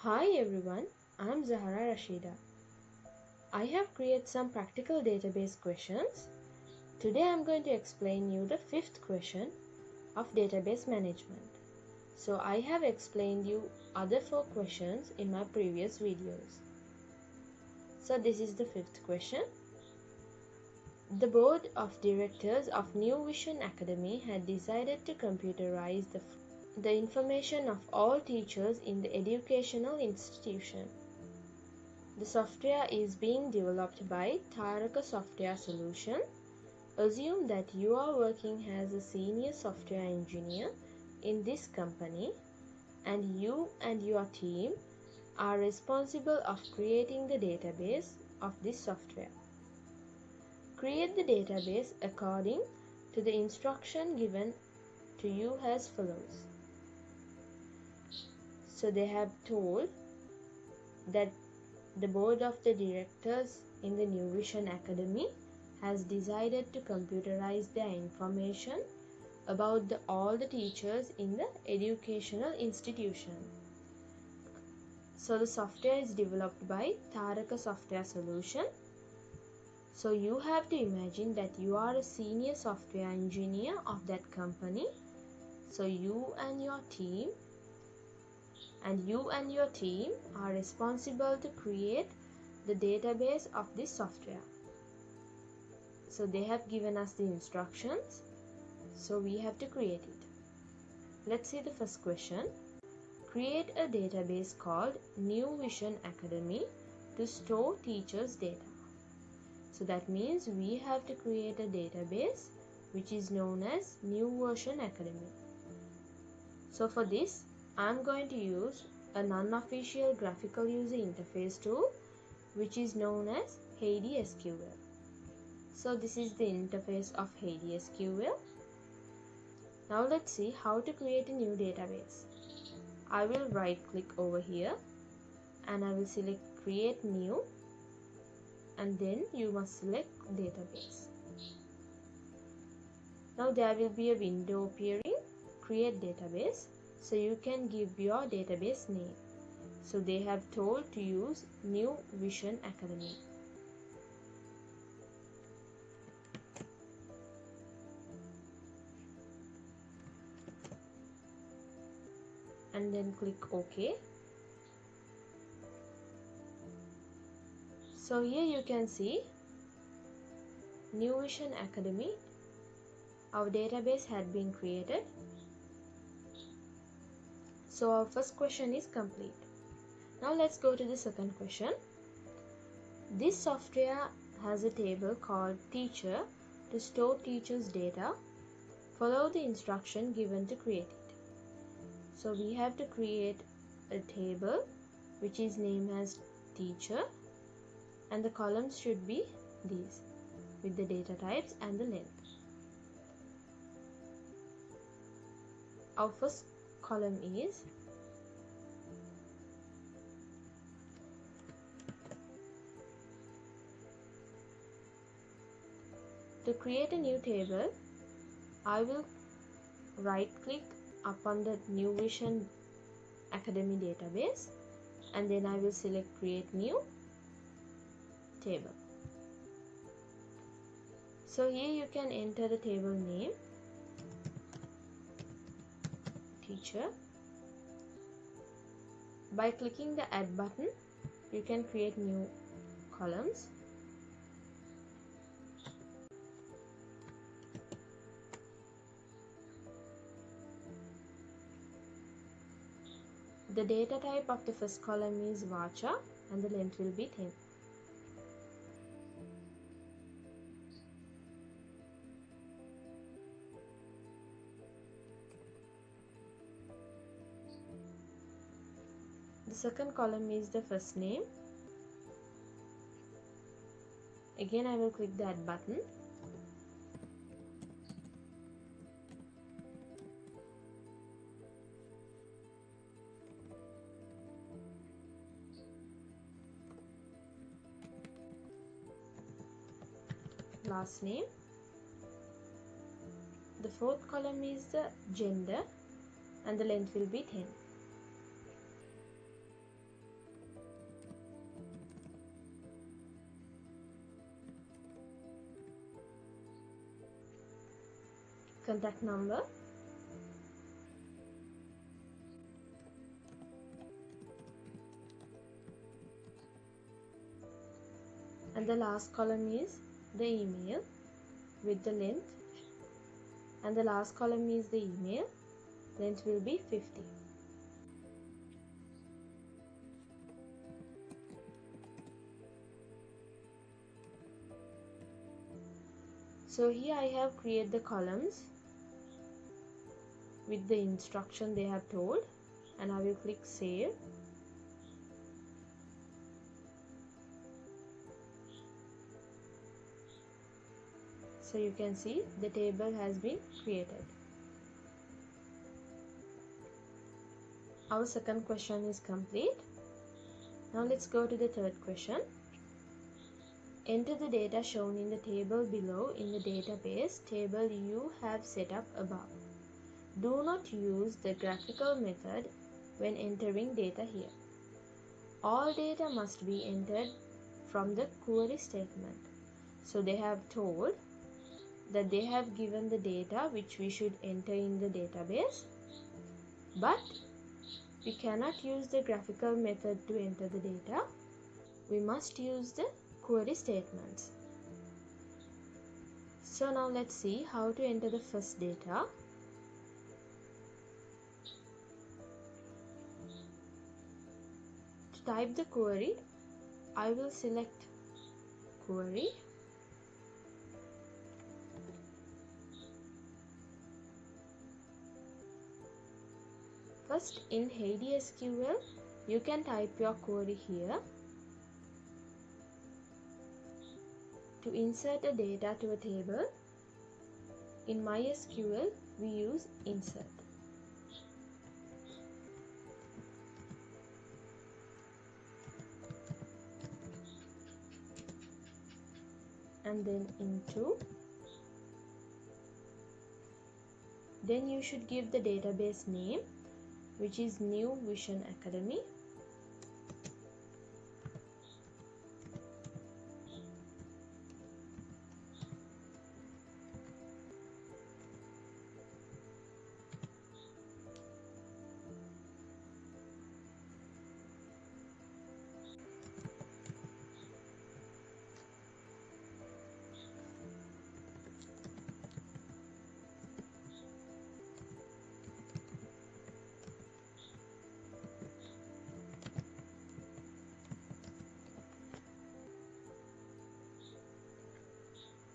Hi everyone, I am Zahara Rasheedha. I have created some practical database questions. Today I am going to explain you the fifth question of database management. So I have explained you other 4 questions in my previous videos. So this is the fifth question. The board of directors of New Vision Academy had decided to computerize the information of all teachers in the educational institution. The software is being developed by Zahara Software Solution. Assume that you are working as a senior software engineer in this company and you and your team are responsible of creating the database of this software. Create the database according to the instruction given to you as follows. So they have told that the board of the directors in the New Vision Academy has decided to computerize their information about all the teachers in the educational institution. So the software is developed by Zahara Software Solution. So you have to imagine that you are a senior software engineer of that company. So you and your team are responsible to create the database of this software. So they have given us the instructions, so we have to create it. Let's see the first question. Create a database called New Vision Academy to store teachers' data. So that means we have to create a database which is known as New Vision Academy. So for this, I'm going to use a non-official graphical user interface tool which is known as HeidiSQL. So this is the interface of HeidiSQL. Now let's see how to create a new database. I will right click over here and I will select create new and then you must select database. Now there will be a window appearing, create database. So you can give your database name. So they have told to use New Vision Academy. And then click OK. So here you can see New Vision Academy. Our database had been created. So our first question is complete. Now let's go to the second question. This software has a table called teacher to store teachers' data. Follow the instruction given to create it. So we have to create a table which is named as teacher and the columns should be these with the data types and the length. Our first column is to create a new table. I will right click upon the New Vision Academy database and then I will select create new table. So here you can enter the table name teacher. By clicking the add button you can create new columns. The data type of the first column is varchar and the length will be 10. The second column is the first name. Again I will click the add button. Last name. The fourth column is the gender and the length will be 10. contact number, and the last column is the email with the length, and the last column is the email, length will be 50. So here I have created the columns with the instruction they have told, and I will click save. So you can see the table has been created. Our second question is complete. Now let's go to the third question. Enter the data shown in the table below in the database table you have set up above. Do not use the graphical method when entering data here. All data must be entered from the query statement. So they have told that they have given the data which we should enter in the database, but we cannot use the graphical method to enter the data. We must use the query statements. So now let's see how to enter the first data. To type the query, I will select query. First, in HeidiSQL, you can type your query here. To insert a data to a table, in MySQL, we use insert. And then into. Then you should give the database name, which is New Vision Academy.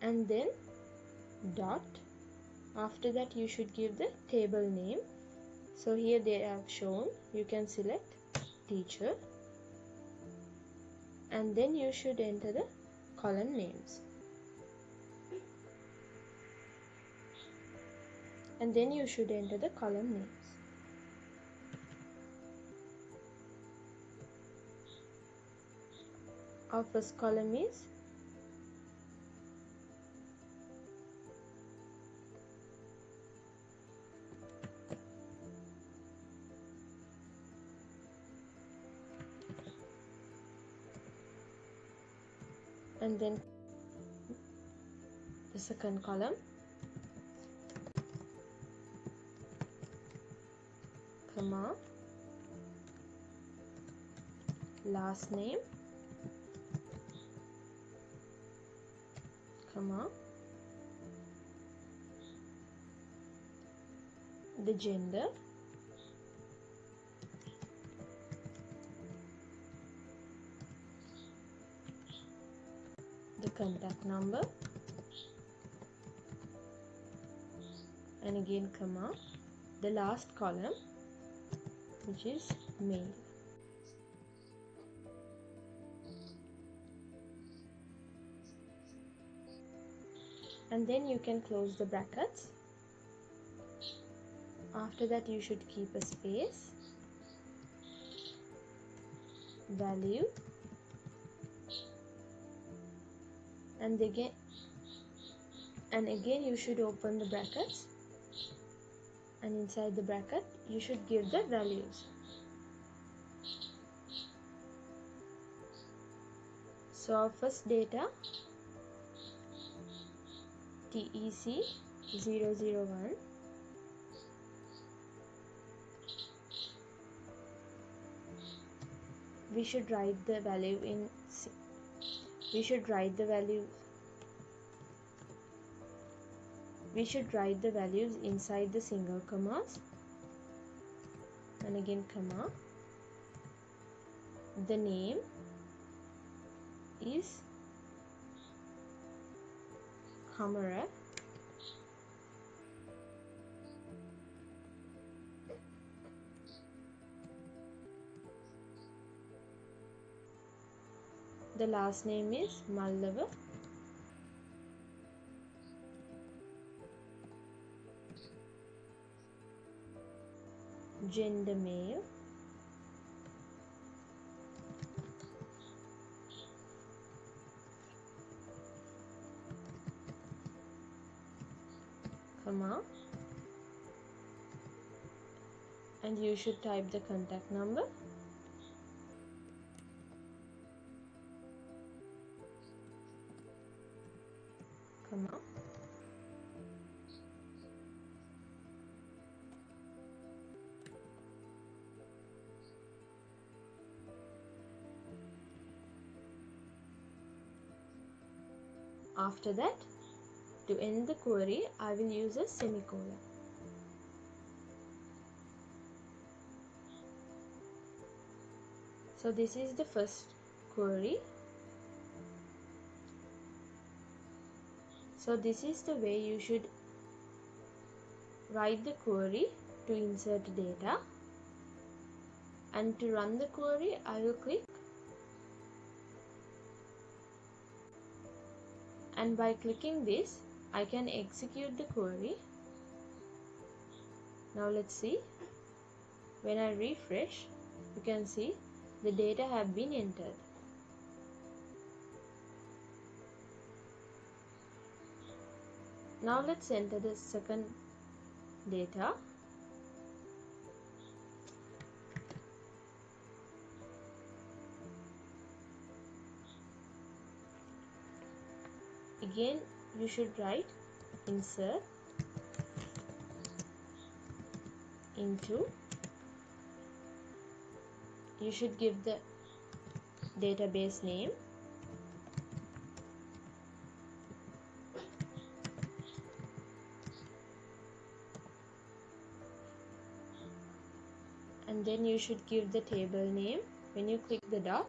And then dot. After that you should give the table name. So here they have shown, you can select teacher, and then you should enter the column names, and then you should enter the column names. Our first column is and then the second column, comma, last name, comma, the gender, the contact number, and again comma, the last column, which is male. And then you can close the brackets. After that you should keep a space, value, and again you should open the brackets, and inside the bracket you should give the values. So our first data, TEC 001, we should write the value in we should write the values inside the single commas, and again comma. The name is Kamara. The last name is Mallava. Gender male. Comma, and you should type the contact number. Comma. After that, to end the query, I will use a semicolon. So this is the first query. So this is the way you should write the query to insert data. And to run the query, I will click, and by clicking this, I can execute the query. Now let's see. When I refresh, you can see the data have been entered. Now let's enter the second data. Again, you should write insert into. You should give the database name. And then you should give the table name when you click the dot.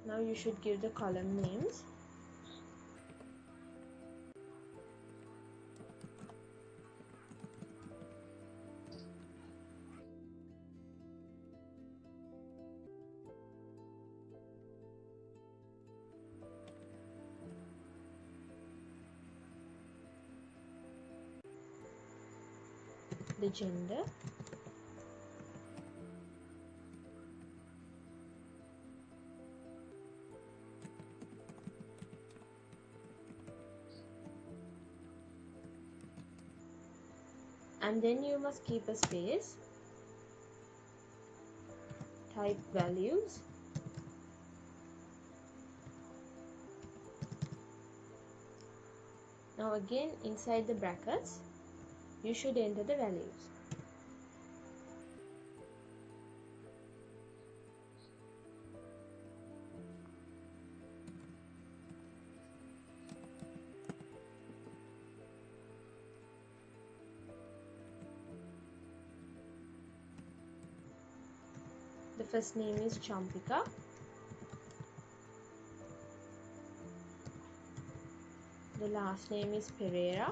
Now you should give the column names. The gender. And then you must keep a space. Type values. Now again, inside the brackets, you should enter the values. The first name is Champika. The last name is Pereira.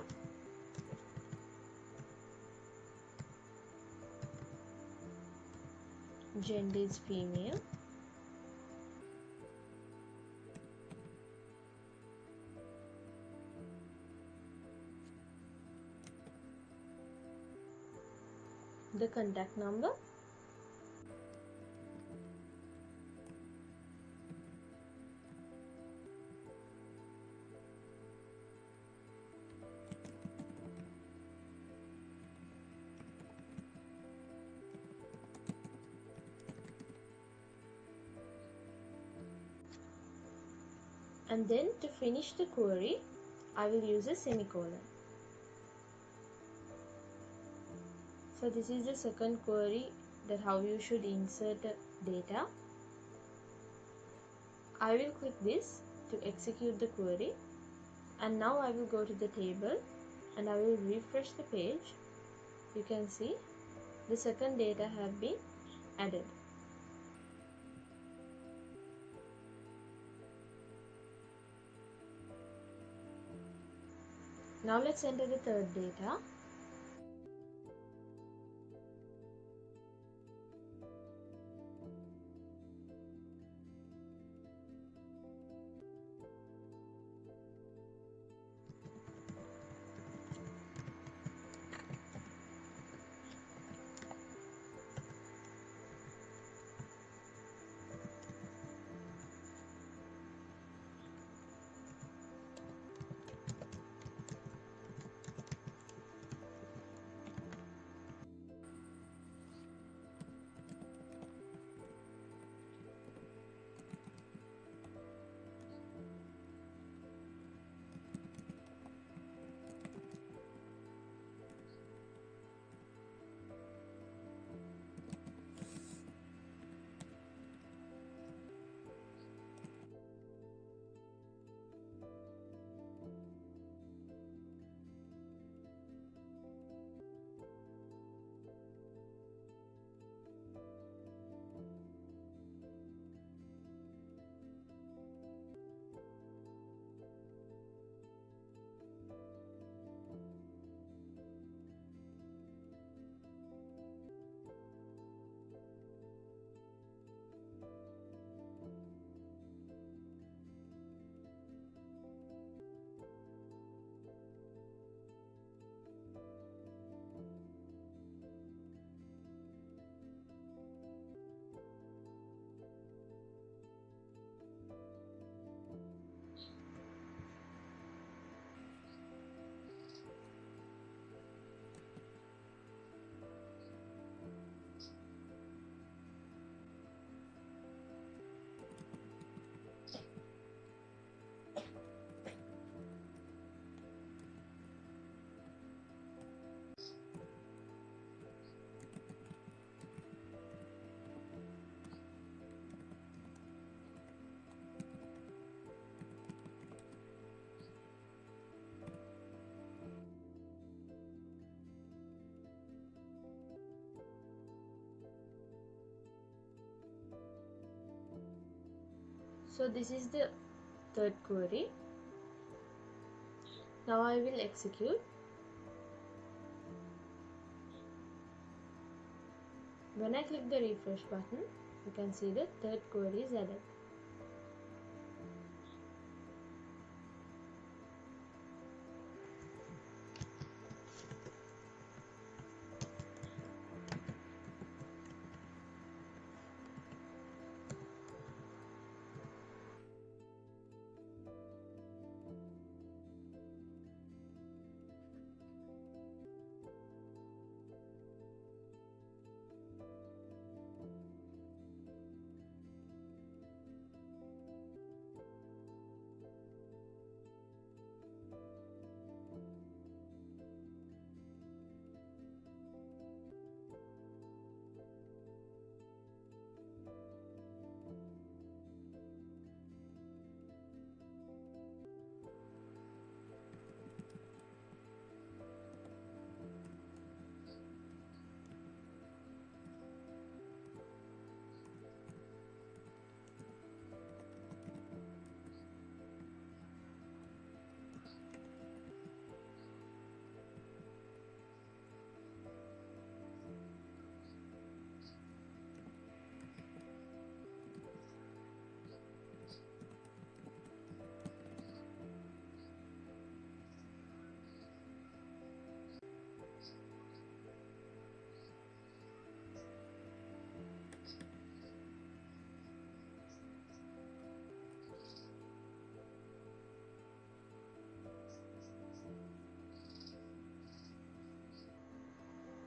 Gender is female. The contact number. And then to finish the query, I will use a semicolon. So this is the second query, that how you should insert data. I will click this to execute the query, and now I will go to the table and I will refresh the page. You can see the second data have been added. Now let's enter the third data. So this is the third query. Now I will execute. When I click the refresh button, you can see the third query is added.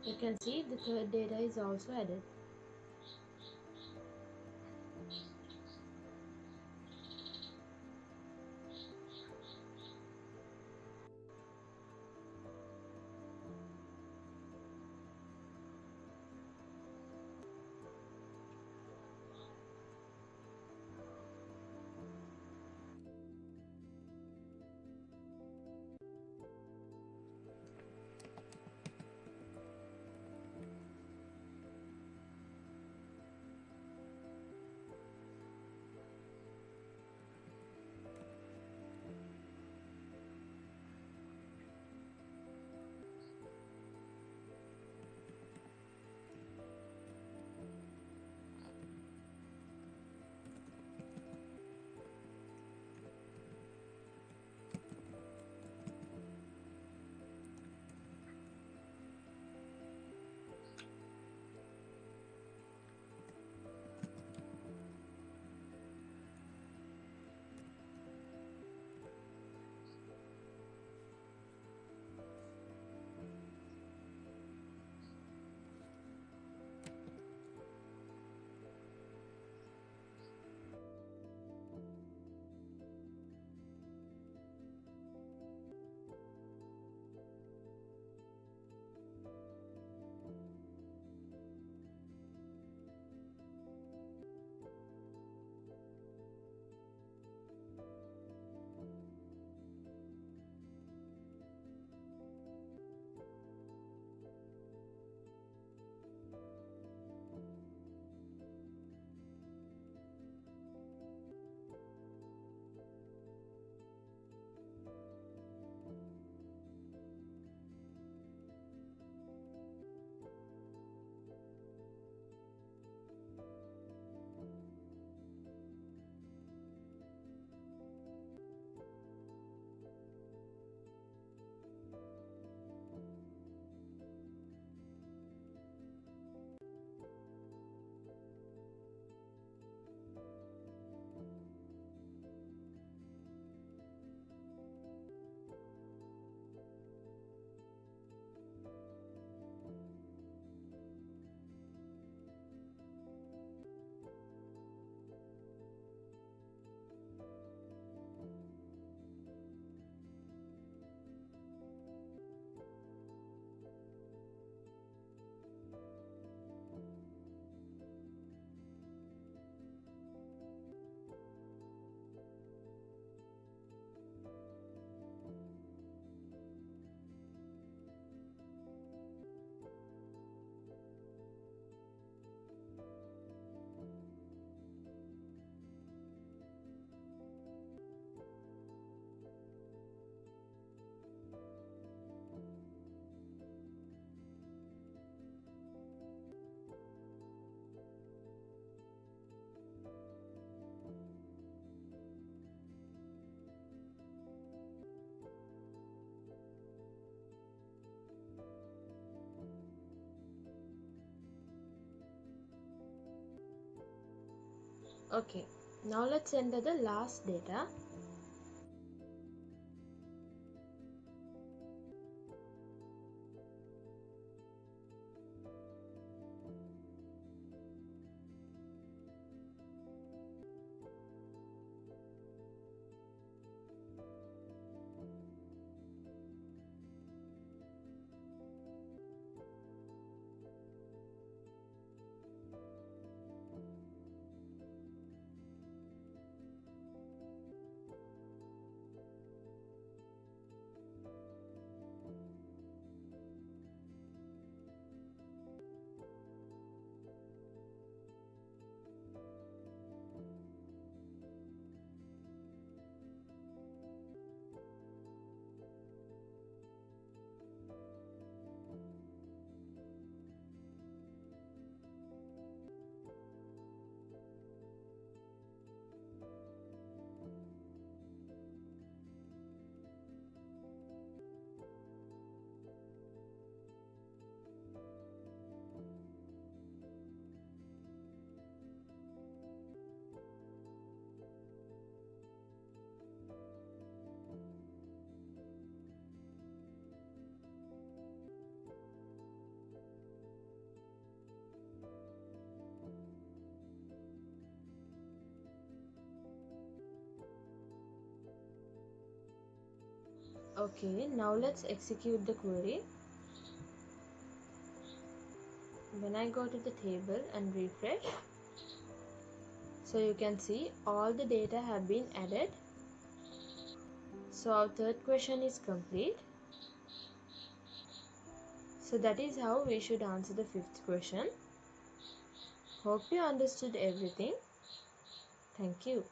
You can see the third data is also added. Okay, now let's enter the last data. Okay, now let's execute the query. When I go to the table and refresh, so you can see all the data have been added. So our third question is complete. So that is how we should answer the fifth question. Hope you understood everything. Thank you.